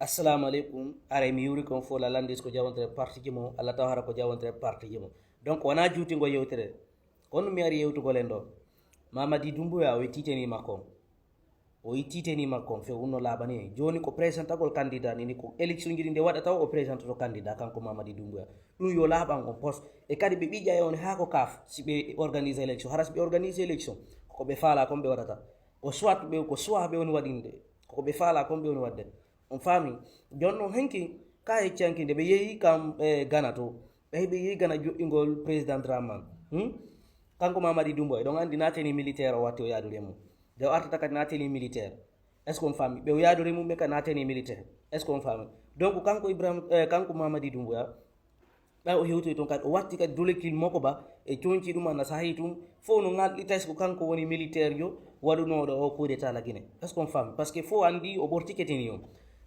assalamu alaikum are mi yuri kon fo la landis ko jawontere parti jimo alla tawara ko jawontere parti jimo donc wana juuti ngo yewtere kono mi ari yewtugo len do Mamadi Doumbouya o titeni makko fe wonno labani joni ko présentagol candidat ni ko élection jidi nde wada taw o présente to candidat kanko Mamadi Doumbouya dum yo laban on poste e kadi be bija e on ha ko kaf si be organiser élection haras be organiser élection ko be fala ko be wadata o soit be ko soit be on wadinde ko be fala ko be on wadde on fami jonno henki kay ciankinde be yeyi kam Ghana to be yeyi Ghana joddingol président Dramane kanko Mamadi Doumbouya don andi nateni militaire o watti o yaadure mum de artata kadi nateni militaire est ce qu'on fami be o yaadure mum be ka nateni militaire est ce qu'on fami donc kanko Mamadi Doumbouya ba o hewtoy ton kadi o watti kadi dolekil moko ba e cionci dum na sahi tum fo no ngaldi tes ko kanko woni militaire yo wadunodo o coup d'état la Guinée est ce qu'on fami parce que fo andi o bortiketeni yo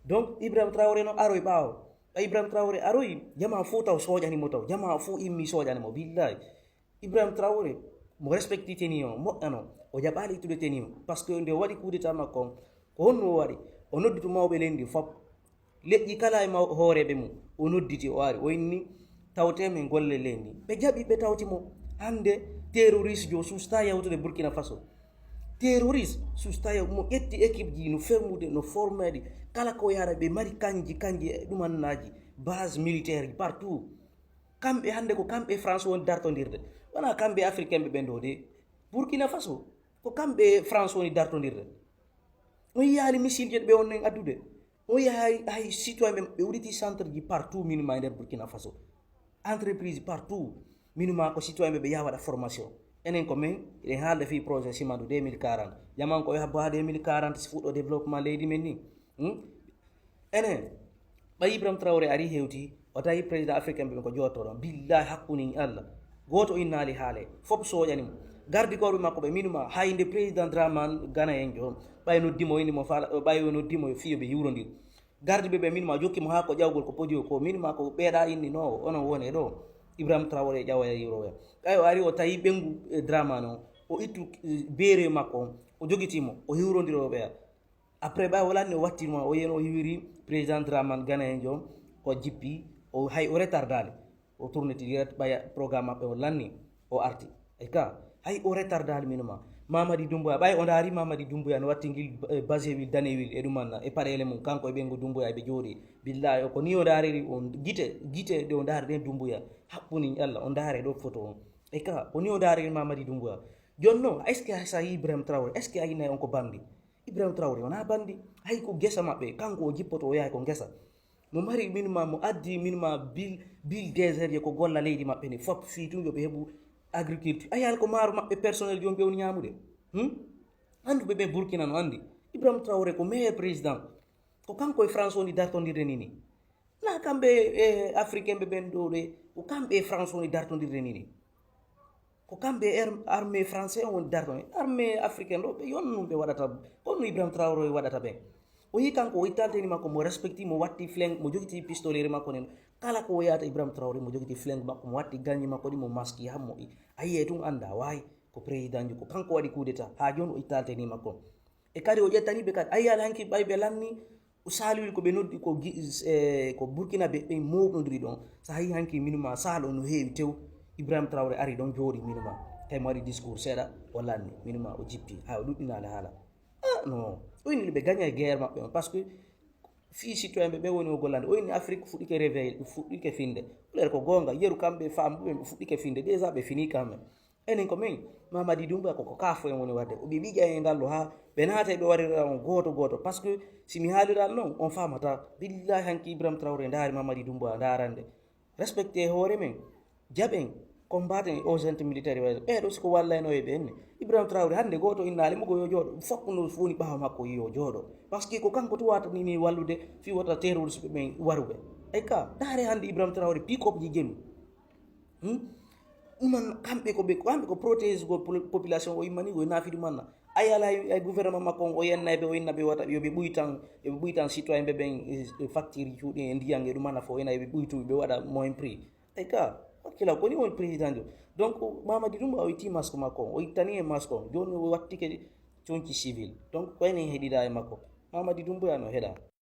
donc Ibrahim Traoré no aroy bawo Ibrahim Traoré aroy jama fo taw sojani mo taw jama fo immi sojani mo billahi Ibrahim Traoré mo respecti tenio mo ano o jabali tude tenio parce que nde wadi coup d'état makko ko honno wadi o nodditu mawbe lendi fop leji kala e hoorebe mum o nodditi o ari o inni tawte men golle lendi be jabi be tawti mo hande terroriste jo susta yawtude Burkina Faso terroriste susta yaw mo etti équipe ji no fermude no formedi kala ko yara be mari kanji dumannaji base militaire partout kambe hande ko kambe France won dartondirde wana kambe africain be bendo de Burkina Faso ko kambe France woni dartondirde o yaali missile je be on en addude o yaay ay citoyen be wuriti centre ji partout minima der Burkina Faso entreprise partout minima ko citoyen be yawa da formation enen ko men e haalde fi projet Simandou 2040 jaman ko habbo ha 2040 si fudo développement leydi men ni enen ba Ibrahim Traoré ari hewti o tawi président africain be ko jotto billahi hakkuni Allah goto innali haale fop soƴani gardi ko makko be minuma hayde président Dramane Ghana en jo bayno dimo ni mo fala bayno dimo fiyo be yurondir gardi be minuma jokki mo ha ko jawgol ko podio ko minuma ko beeda inni no onon woni do Ibrahim Traoré jawa yurowe ay o ari o tawi bengu Dramane o ittu beere makko o jogitimo o yurondirobe be après ba wala ne wattimo o yeno hiwiri président Dramane Ghana en jo ko jippi o hay o retardali o tourneti direct baya programme maɓɓe o lanni o arti e ka hay o retardali minuma Mamadi Doumbouya ɓay o daari Mamadi Doumbouya no watti gil basewil danewil e ɗumanna e paɗele mum kanko e ɓengo Doumbouya ɓe jooɗi billahi ko ni o daariri on guite ɗe o daari ɗen Doumbouya haɓɓuni Allah o daare ɗo photo on e ka o ni o daariri Mamadi Doumbouya jonno est ce que sa yi Ibrahim Traoré est ce que a yinayi on ko bandi Ibrahim Traoré wona bandi hay ko gesa maɓɓe kanko o jippoto o yahay ko gesa mo mari minuma mo addi minuma bil désert ko golla leydi mabbe ni fop fi tum yo be hebu agriculture ayal ko maaro mabbe personnel jom be woni nyamude andu be Burkina no andi Ibrahim Traoré ko meilleur président ko kanko e France woni dartondirde nini na kambe africain be ben do de ko kambe France woni dartondirde nini ko kambe armée français woni darton armée africain do be yonnum be wadata ko no Ibrahim Traoré wadata be o yi kanko o ittanteni makko mo respecti mo watti flingue mo jogiti pistolet makko nen kala ko yata Ibrahim Traoré mo jogiti flingue makko mo watti ganyi makko di mo maski hammo ayiye tun anda way ko président ko kanko wadi coup d'état ha jon o ittanteni makko e kadi o jettani be kadi ayala hanki bay be lanni o salwi ko be noddi ko Burkina be mowdondiri don sa hay hanki minuma salo no heewi tew Ibrahim Traoré ari don jodi minuma tay mo wadi discours seda o lanni minuma o jippi ha o duddinala hala no oyni be gagna guerre mabbe parce que fi citoyen be woni o gollande oyni Afrique fuɗike réveil fuɗike finde ler ko gonga yeru kambe fam be fuɗike finde déjà be fini kambe enen ko men Mamadi Doumbouya ko kafo en woni wadde o bi bija e ngallo ha be naata be warira on goto parce que si mi haliral non on famata billahi hanki Ibrahim Traoré ndaari Mamadi Doumbouya ndarande respecté hoore men jaben combattant aux agents militaires e do ko wallayno e ben Ibrahim Traoré hande goto innali mo go yo jodo fokk no foni baha makko yo jodo parce que ko kanko to wata ni wallude fi wata terroriste be warube e ka daare hande Ibrahim Traoré pick-up ji jemi man kambe ko protège go population o imani go nafi dum manna ayala ay gouvernement makko o yenna be o inna be wata yo be buytan citoyen be ben facture juude e ndiyange dum manna fo ena be buytu be wada moins prix e ka kila ko ni won président donc Mamadi Doumbouya o itti masque makko o ittani e masque joni o wattike cionci civil donc ko ene hedida e makko Mamadi Doumbouya no heda